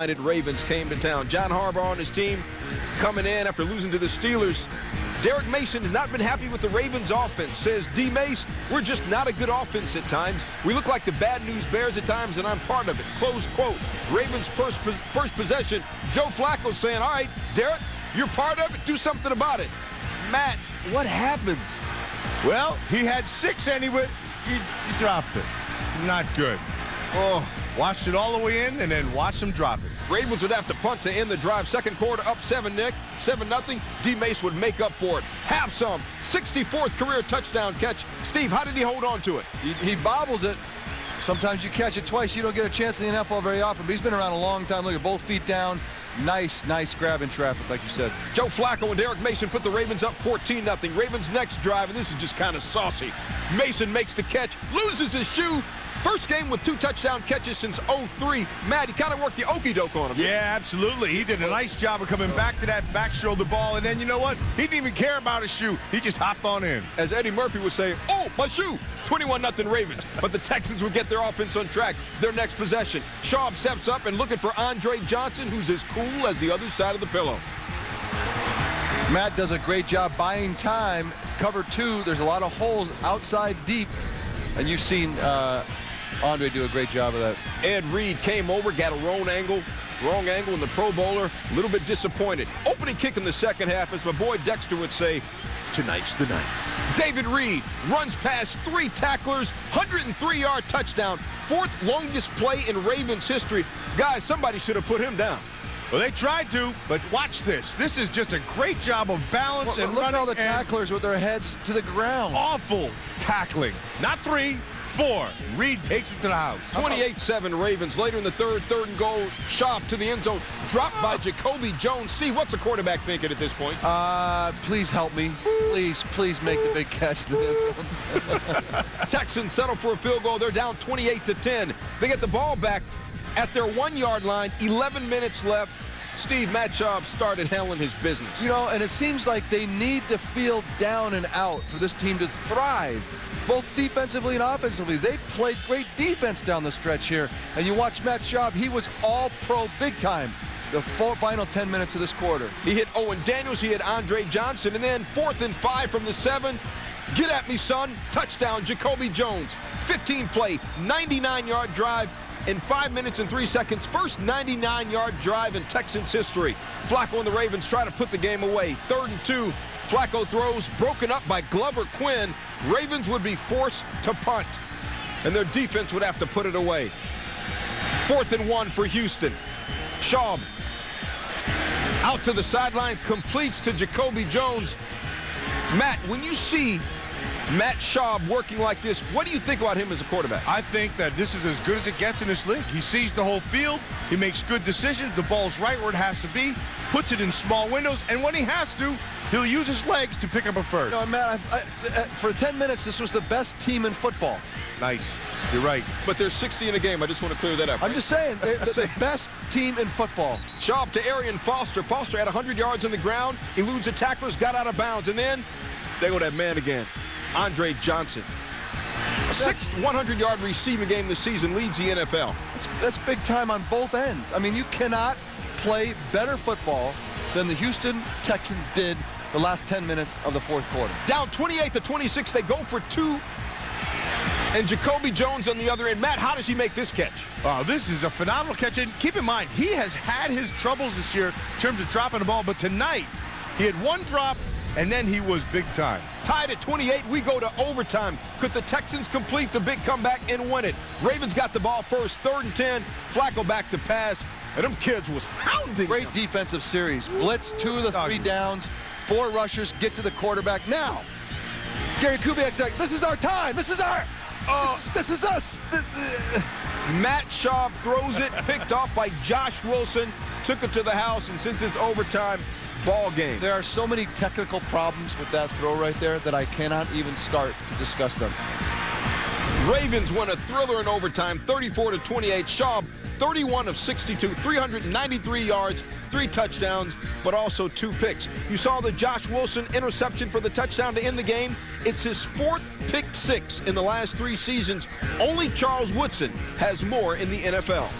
Ravens came to town. John Harbaugh and his team coming in after losing to the Steelers. Derek Mason has not been happy with the Ravens offense. Says, D-Mace, we're just not a good offense at times. We look like the bad news bears at times, and I'm part of it. Close quote. Ravens first possession. Joe Flacco saying, all right, Derek, you're part of it. Do something about it. Matt, what happens? Well, he had 6 anyway. He dropped it. Not good. Oh, watched it all the way in and then watched him drop it. Ravens would have to punt to end the drive. Second quarter up 7, Nick. 7-0. D-Mace would make up for it. Have some. 64th career touchdown catch. Steve, how did he hold on to it? He bobbles it. Sometimes you catch it twice. You don't get a chance in the NFL very often, but he's been around a long time. Look at both feet down. Nice grab in traffic, like you said. Joe Flacco and Derek Mason put the Ravens up 14-0. Ravens next drive, and this is just kind of saucy. Mason makes the catch, loses his shoe. First game with 2 touchdown catches since 03. Matt, he kind of worked the okey-doke on him. Yeah, absolutely. He did a nice job of coming back to that back shoulder ball, and then you know what? He didn't even care about his shoe. He just hopped on in. As Eddie Murphy was saying, oh, my shoe. 21-0 Ravens. But the Texans would get their offense on track. Their next possession. Schaub steps up and looking for Andre Johnson, who's as cool as the other side of the pillow. Matt does a great job buying time. Cover 2, there's a lot of holes outside deep, and you've seen Andre do a great job of that. Ed Reed came over, got a wrong angle, and the Pro Bowler a little bit disappointed. Opening kick in the second half, as my boy Dexter would say, tonight's the night. David Reed runs past 3 tacklers, 103-yard touchdown, 4th longest play in Ravens history. Guys, somebody should have put him down. Well, they tried to, but watch this. This is just a great job of balance and look running. at all the tacklers with their heads to the ground. Awful tackling. Not 3, 4. Reed takes it to the house. 28-7 Ravens. Later in the third and goal. Schaub to the end zone. Dropped by Jacoby Jones. Steve, what's the quarterback thinking at this point? Please help me. Please make the big catch to the end zone. Texans settle for a field goal. They're down 28-10. They get the ball back at their 1-yard line. 11 minutes left. Steve, Matt Schaub started handling his business. You know, and it seems like they need the field down and out for this team to thrive, both defensively and offensively. They played great defense down the stretch here. And you watch Matt Schaub, he was all-pro big time the final 10 minutes of this quarter. He hit Owen Daniels, he hit Andre Johnson, and then 4th and 5 from the 7. Get at me, son. Touchdown, Jacoby Jones. 15-play, 99-yard drive. In 5 minutes and 3 seconds, first 99-yard drive in Texans history. Flacco and the Ravens try to put the game away. 3rd and 2. Flacco throws, broken up by Glover Quinn. Ravens would be forced to punt, and their defense would have to put it away. 4th and 1 for Houston. Schaub out to the sideline, completes to Jacoby Jones. Matt, when you see Matt Schaub working like this, what do you think about him as a quarterback? I think that this is as good as it gets in this league. He sees the whole field. He makes good decisions. The ball's right where it has to be. Puts it in small windows. And when he has to, he'll use his legs to pick up a first. No, Matt, for 10 minutes, this was the best team in football. Nice. You're right. But there's 60 in a game. I just want to clear that up. I'm just saying, they're the best team in football. Schaub to Arian Foster. Foster had 100 yards on the ground. Eludes the tacklers, got out of bounds. And then they go that man again. Andre Johnson. 6th 100-yard receiving game this season, leads the NFL. That's big time on both ends. I mean, you cannot play better football than the Houston Texans did the last 10 minutes of the 4th quarter. Down 28-26, they go for 2. And Jacoby Jones on the other end. Matt, how does he make this catch? Oh, this is a phenomenal catch. And keep in mind, he has had his troubles this year in terms of dropping the ball. But tonight, he had 1 drop, and then he was big time. Tied at 28, we go to overtime. Could the Texans complete the big comeback and win it? Ravens got the ball first, 3rd and 10. Flacco back to pass, and them kids was hounding Great him. Defensive series. Blitz 2 of the 3 downs. 4 rushers get to the quarterback. Now, Gary Kubiak's like, this is our time. This is our... this is us. Matt Schaub throws it, picked off by Josh Wilson, took it to the house, and since it's overtime, ball game. There are so many technical problems with that throw right there that I cannot even start to discuss them. Ravens won a thriller in overtime, 34-28. Schaub, 31 of 62, 393 yards, 3 touchdowns, but also 2 picks. You saw the Josh Wilson interception for the touchdown to end the game. It's his 4th pick 6 in the last 3 seasons. Only Charles Woodson has more in the NFL.